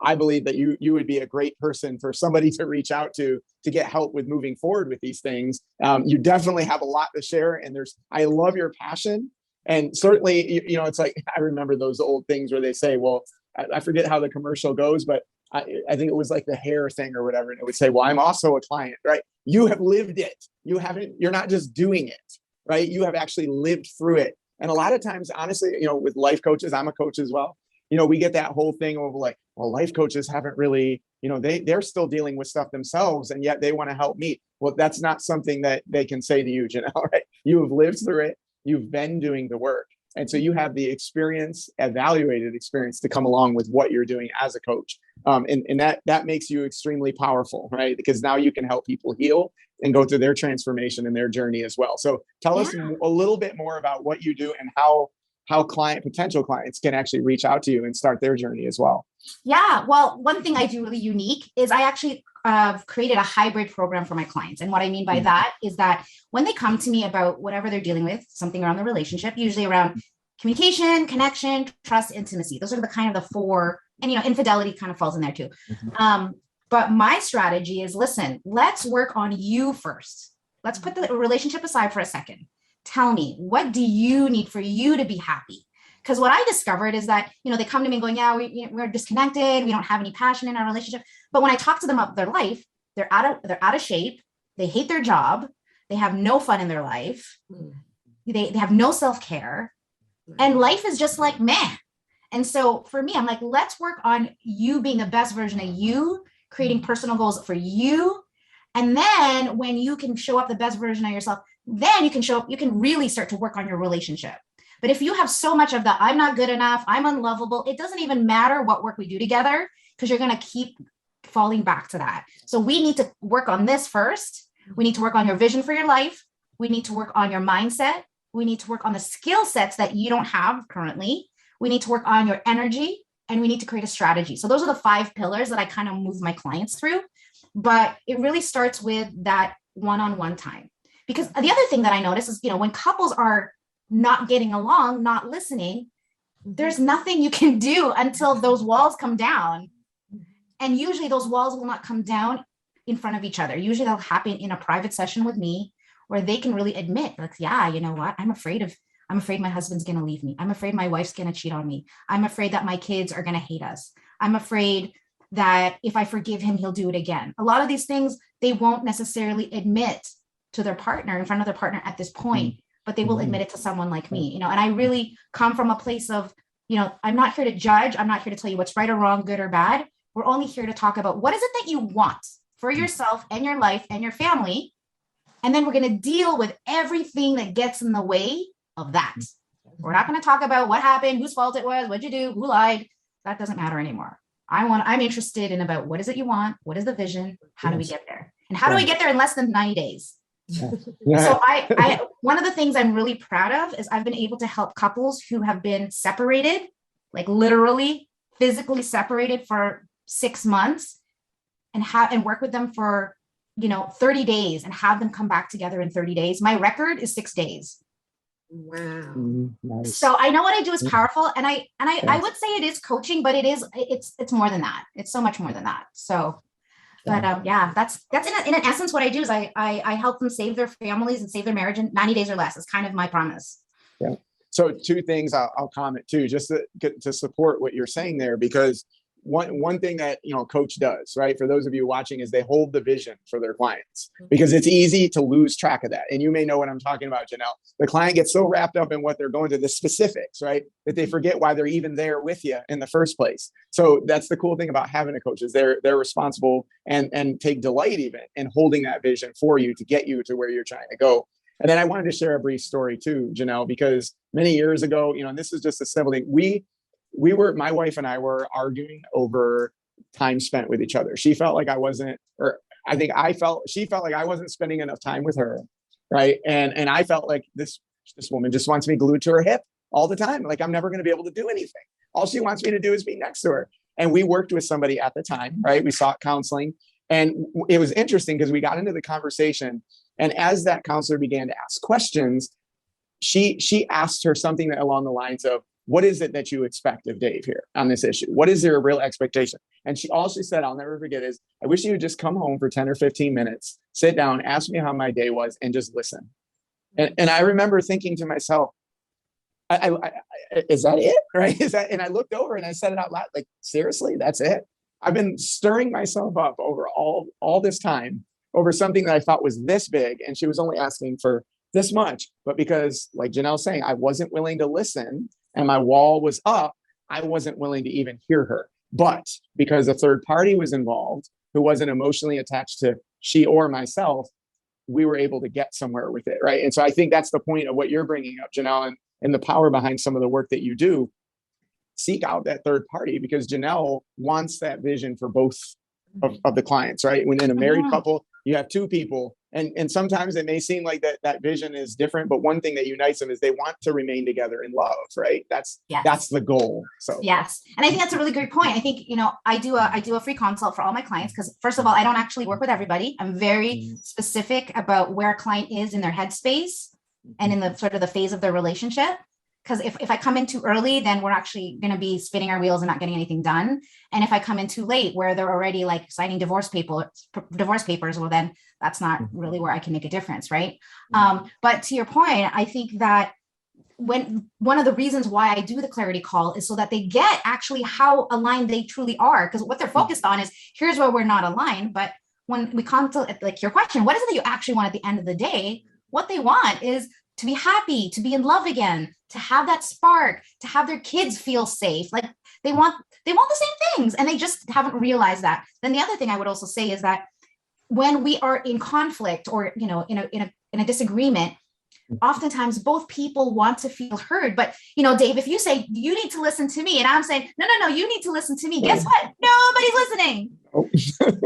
I believe that you would be a great person for somebody to reach out to get help with moving forward with these things. You definitely have a lot to share, and I love your passion. And certainly, it's like, I remember those old things where they say, well, I forget how the commercial goes, but I think it was like the hair thing or whatever. And it would say, well, I'm also a client, right? You have lived it. You're not just doing it, right? You have actually lived through it. And a lot of times, honestly, with life coaches, I'm a coach as well. We get that whole thing of like, well, life coaches haven't really, they're still dealing with stuff themselves, and yet they want to help me. Well, that's not something that they can say to you, Jeanell, right? You have lived through it. You've been doing the work. And so you have the experience, evaluated experience, to come along with what you're doing as a coach. And that makes you extremely powerful, right? Because now you can help people heal and go through their transformation and their journey as well. So tell us a little bit more about what you do and how potential clients can actually reach out to you and start their journey as well. Yeah. Well, one thing I do really unique is I actually created a hybrid program for my clients. And what I mean by that is that when they come to me about whatever they're dealing with, something around the relationship, usually around communication, connection, trust, intimacy, those are the kind of the four, and infidelity kind of falls in there too. But my strategy is, listen, let's work on you first. Let's put the relationship aside for a second. Tell me, what do you need for you to be happy? Because what I discovered is that, they come to me going, yeah, we're disconnected. We don't have any passion in our relationship. But when I talk to them about their life, they're out of shape. They hate their job. They have no fun in their life. They have no self-care. And life is just like, meh. And so for me, I'm like, let's work on you being the best version of you, creating personal goals for you. And then when you can show up the best version of yourself, then you can really start to work on your relationship. But if you have so much of the, I'm not good enough, I'm unlovable, it doesn't even matter what work we do together, because you're going to keep falling back to that. So we need to work on this first. We need to work on your vision for your life. We need to work on your mindset. We need to work on the skill sets that you don't have currently. We need to work on your energy, and we need to create a strategy. So those are the 5 pillars that I kind of move my clients through. But it really starts with that one-on-one time. Because the other thing that I notice is, when couples are not getting along, not listening, there's nothing you can do until those walls come down. And usually those walls will not come down in front of each other. Usually they'll happen in a private session with me, where they can really admit, like, yeah, you know what? I'm afraid my husband's going to leave me. I'm afraid my wife's going to cheat on me. I'm afraid that my kids are going to hate us. I'm afraid that if I forgive him, he'll do it again. A lot of these things, they won't necessarily admit to their partner, in front of their partner at this point, but they will admit it to someone like me, and I really come from a place of, I'm not here to judge. I'm not here to tell you what's right or wrong, good or bad. We're only here to talk about what is it that you want for yourself and your life and your family. And then we're going to deal with everything that gets in the way of that. We're not going to talk about what happened, whose fault it was, what'd you do, who lied. That doesn't matter anymore. I'm interested in about, what is it you want? What is the vision? How do we get there? And how do we get there in less than 90 days? So I one of the things I'm really proud of is I've been able to help couples who have been separated, like literally physically separated for 6 months, and work with them for 30 days and have them come back together in 30 days. My record is 6 days. Wow. Nice. So I know what I do is powerful, and I would say it is coaching, but it's more than that. It's so much more than that. So but that's in an essence what I do is I help them save their families and save their marriage in 90 days or less. Is kind of my promise. Yeah. So 2 things I'll comment too, just to support what you're saying there, because one thing that coach does, right, for those of you watching, is they hold the vision for their clients, because it's easy to lose track of that. And you may know what I'm talking about, Jeanell. The client gets so wrapped up in what they're going to, the specifics, right, that they forget why they're even there with you in the first place. So that's the cool thing about having a coach, is they're responsible and take delight even in holding that vision for you to get you to where you're trying to go. And then I wanted to share a brief story too, Jeanell, because many years ago, and this is just a simple thing. My wife and I were arguing over time spent with each other. She felt like I wasn't, or I think she felt like I wasn't spending enough time with her. Right. And I felt like this woman just wants me glued to her hip all the time. Like I'm never going to be able to do anything. All she wants me to do is be next to her. And we worked with somebody at the time, right? We sought counseling, and it was interesting because we got into the conversation, and as that counselor began to ask questions, she asked her something along the lines of, what is it that you expect of Dave here on this issue? What is their real expectation? And all she said, I'll never forget, is, I wish you would just come home for 10 or 15 minutes, sit down, ask me how my day was, and just listen. And I remember thinking to myself, is that it? Right? And I looked over and I said it out loud, like, seriously, that's it? I've been stirring myself up over all this time over something that I thought was this big, and she was only asking for this much. But because, like Jeanell's saying, I wasn't willing to listen and my wall was up, I wasn't willing to even hear her. But because a third party was involved who wasn't emotionally attached to she or myself, we were able to get somewhere with it, right? And so I think that's the point of what you're bringing up, Jeanell, and the power behind some of the work that you do. Seek out that third party, because Jeanell wants that vision for both of the clients, right? When in a married couple, you have two people, and sometimes it may seem like that vision is different, but one thing that unites them is they want to remain together in love, right? That's the goal. So yes, and I think that's a really great point. I think, I do a free consult for all my clients, because first of all, I don't actually work with everybody. I'm very specific about where a client is in their headspace and in the sort of the phase of their relationship. Because if I come in too early, then we're actually going to be spinning our wheels and not getting anything done. And if I come in too late, where they're already like signing divorce papers, well, then that's not really where I can make a difference, right? But to your point, I think that when one of the reasons why I do the clarity call is so that they get actually how aligned they truly are. Because what they're focused on is, here's where we're not aligned. But when we come to, like, your question, what is it that you actually want at the end of the day? What they want is to be happy, to be in love again, to have that spark, to have their kids feel safe. Like, they want the same things, and they just haven't realized that. Then the other thing I would also say is that when we are in conflict or, in a disagreement, oftentimes both people want to feel heard. But, Dave, if you say, you need to listen to me, and I'm saying, no, you need to listen to me, guess what? Nobody's listening.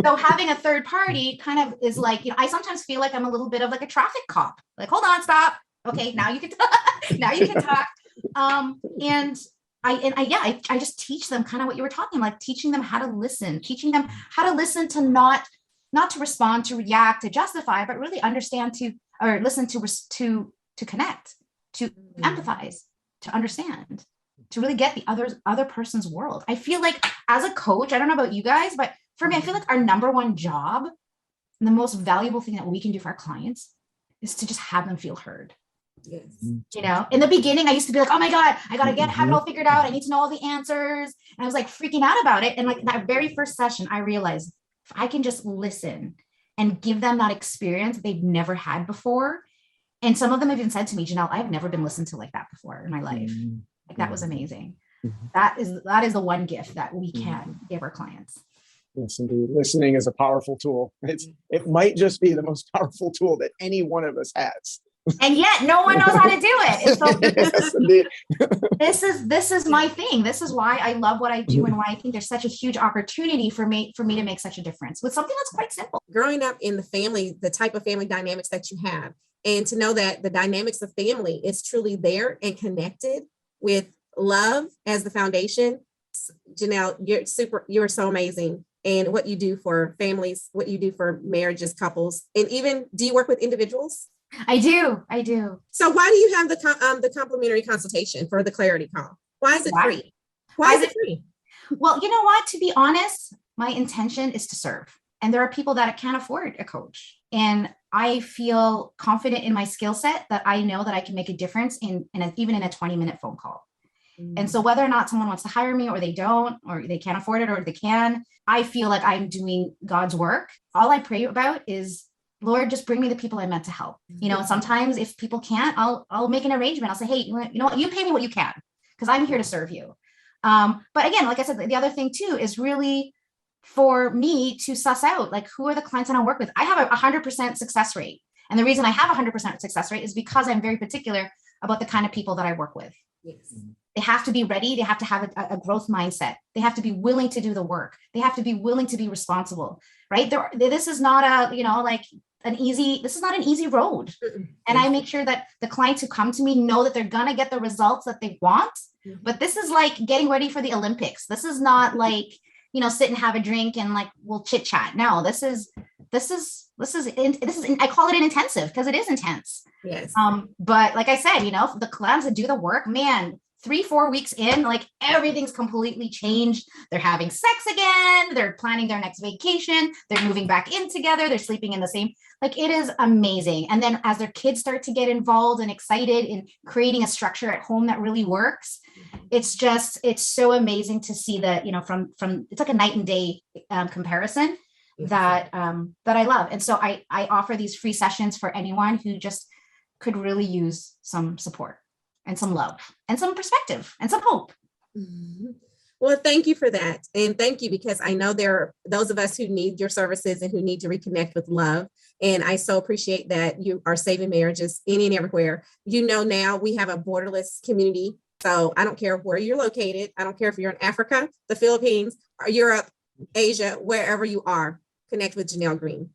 So having a third party kind of is like, I sometimes feel like I'm a little bit of like a traffic cop. Like, hold on, stop. Okay, now you can now you can talk. And I just teach them kind of what you were talking, like teaching them how to listen to not to respond, to react, to justify, but really understand, or listen to connect, to empathize, to understand, to really get the other person's world. I feel like as a coach, I don't know about you guys, but for me, I feel like our number one job and the most valuable thing that we can do for our clients is to just have them feel heard. Yes. In the beginning, I used to be like, oh my God, I got to have it all figured out. I need to know all the answers. And I was like freaking out about it. And like that very first session, I realized if I can just listen and give them that experience they've never had before. And some of them have even said to me, Jeanell, I've never been listened to like that before in my life. Like, that was amazing. That is the one gift that we can give our clients. Yes, indeed. Listening is a powerful tool. It might just be the most powerful tool that any one of us has. And yet no one knows how to do it. And so yes, indeed. this is my thing. This is why I love what I do, and why I think there's such a huge opportunity for me to make such a difference with something that's quite simple. Growing up in the family, the type of family dynamics that you have, and to know that the dynamics of family is truly there and connected with love as the foundation. Jeanell, you're so amazing. And what you do for families, what you do for marriages, couples, and even, do you work with individuals? I do. So why do you have the complimentary consultation for the clarity call? Why is it free? Why is it free? Well, you know what? To be honest, my intention is to serve. And there are people that can't afford a coach. And I feel confident in my skill set that I know that I can make a difference even in a 20-minute phone call. And so whether or not someone wants to hire me, or they don't, or they can't afford it, or they can, I feel like I'm doing God's work. All I pray about is, Lord, just bring me the people I meant to help. Sometimes if people can't, I'll make an arrangement. I'll say, hey, you know what? You pay me what you can, because I'm here to serve you. But again, like I said, the other thing too is really for me to suss out, like, who are the clients that I work with. I have a 100% success rate. And the reason I have a 100% success rate is because I'm very particular about the kind of people that I work with. Yes. They have to be ready. They have to have a growth mindset. They have to be willing to do the work. They have to be willing to be responsible, right? This is not this is not an easy road. And I make sure that the clients who come to me know that they're going to get the results that they want. But this is like getting ready for the Olympics. This is not like, sit and have a drink and like, we'll chit chat. No, this is I call it an intensive because it is intense. Yes. But like I said, the clients that do the work, man, 3-4 weeks in, like everything's completely changed. They're having sex again. They're planning their next vacation. They're moving back in together. They're sleeping in the same, like it is amazing. And then as their kids start to get involved and excited in creating a structure at home that really works, it's so amazing to see that, from it's like a night and day comparison that I love. And so I offer these free sessions for anyone who just could really use some support and some love and some perspective and some hope. Well, thank you for that. And thank you, because I know there are those of us who need your services and who need to reconnect with love. And I so appreciate that you are saving marriages any and everywhere. Now we have a borderless community. So I don't care where you're located. I don't care if you're in Africa, the Philippines, or Europe, Asia, wherever you are, connect with Jeanell Greene.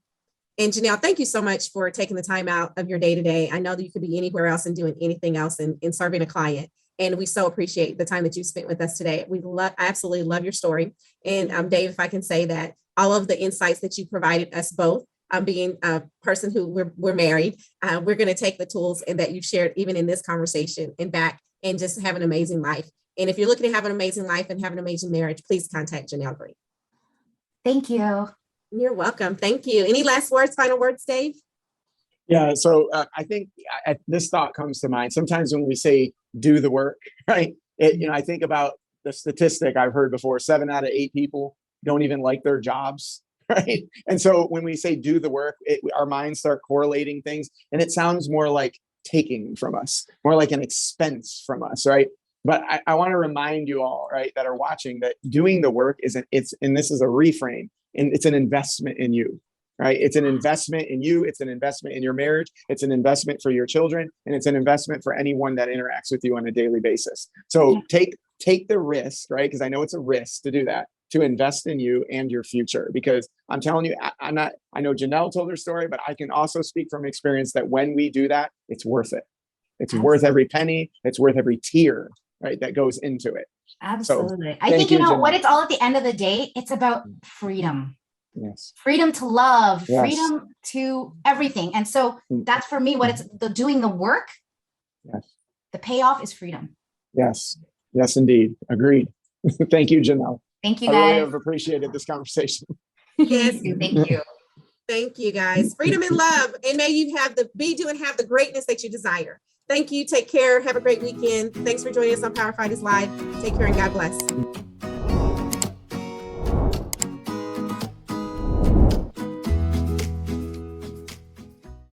And Jeanell, thank you so much for taking the time out of your day to day. I know that you could be anywhere else and doing anything else in serving a client. And we so appreciate the time that you spent with us today. I absolutely love your story. And Dave, if I can say that all of the insights that you provided us both, being a person who we're married, we're going to take the tools and that you've shared even in this conversation and back and just have an amazing life. And if you're looking to have an amazing life and have an amazing marriage, please contact Jeanell Greene. Thank you. You're welcome. Thank you. Any last words, final words, Dave? Yeah. So I think this thought comes to mind. Sometimes when we say do the work, right? I think about the statistic I've heard before, 7 out of 8 people don't even like their jobs, right? And so when we say do the work, our minds start correlating things, and it sounds more like taking from us, more like an expense from us, right? But I want to remind you all, right, that are watching, that doing the work and this is a reframe, and it's an investment in you, right? It's an investment in you. It's an investment in your marriage. It's an investment for your children, and it's an investment for anyone that interacts with you on a daily basis. So take the risk, right? Because I know it's a risk to do that, to invest in you and your future. Because I'm telling you, I know Jeanell told her story, but I can also speak from experience that when we do that, it's worth it. It's worth every penny. It's worth every tear, right, that goes into it. Absolutely. So, I think, Jeanell. what it's all at the end of the day, it's about freedom. Yes. Freedom to love, Yes. freedom to everything. And so that's for me what it's doing the work. Yes. The payoff is freedom. Yes. Yes, indeed. Agreed. Thank you, Jeanell. Thank you, I guys. really have appreciated this conversation. Yes. Thank you. Thank you, guys. Freedom and love. And may you have the greatness that you desire. Thank you. Take care. Have a great weekend. Thanks for joining us on Power Fighters Live. Take care and God bless.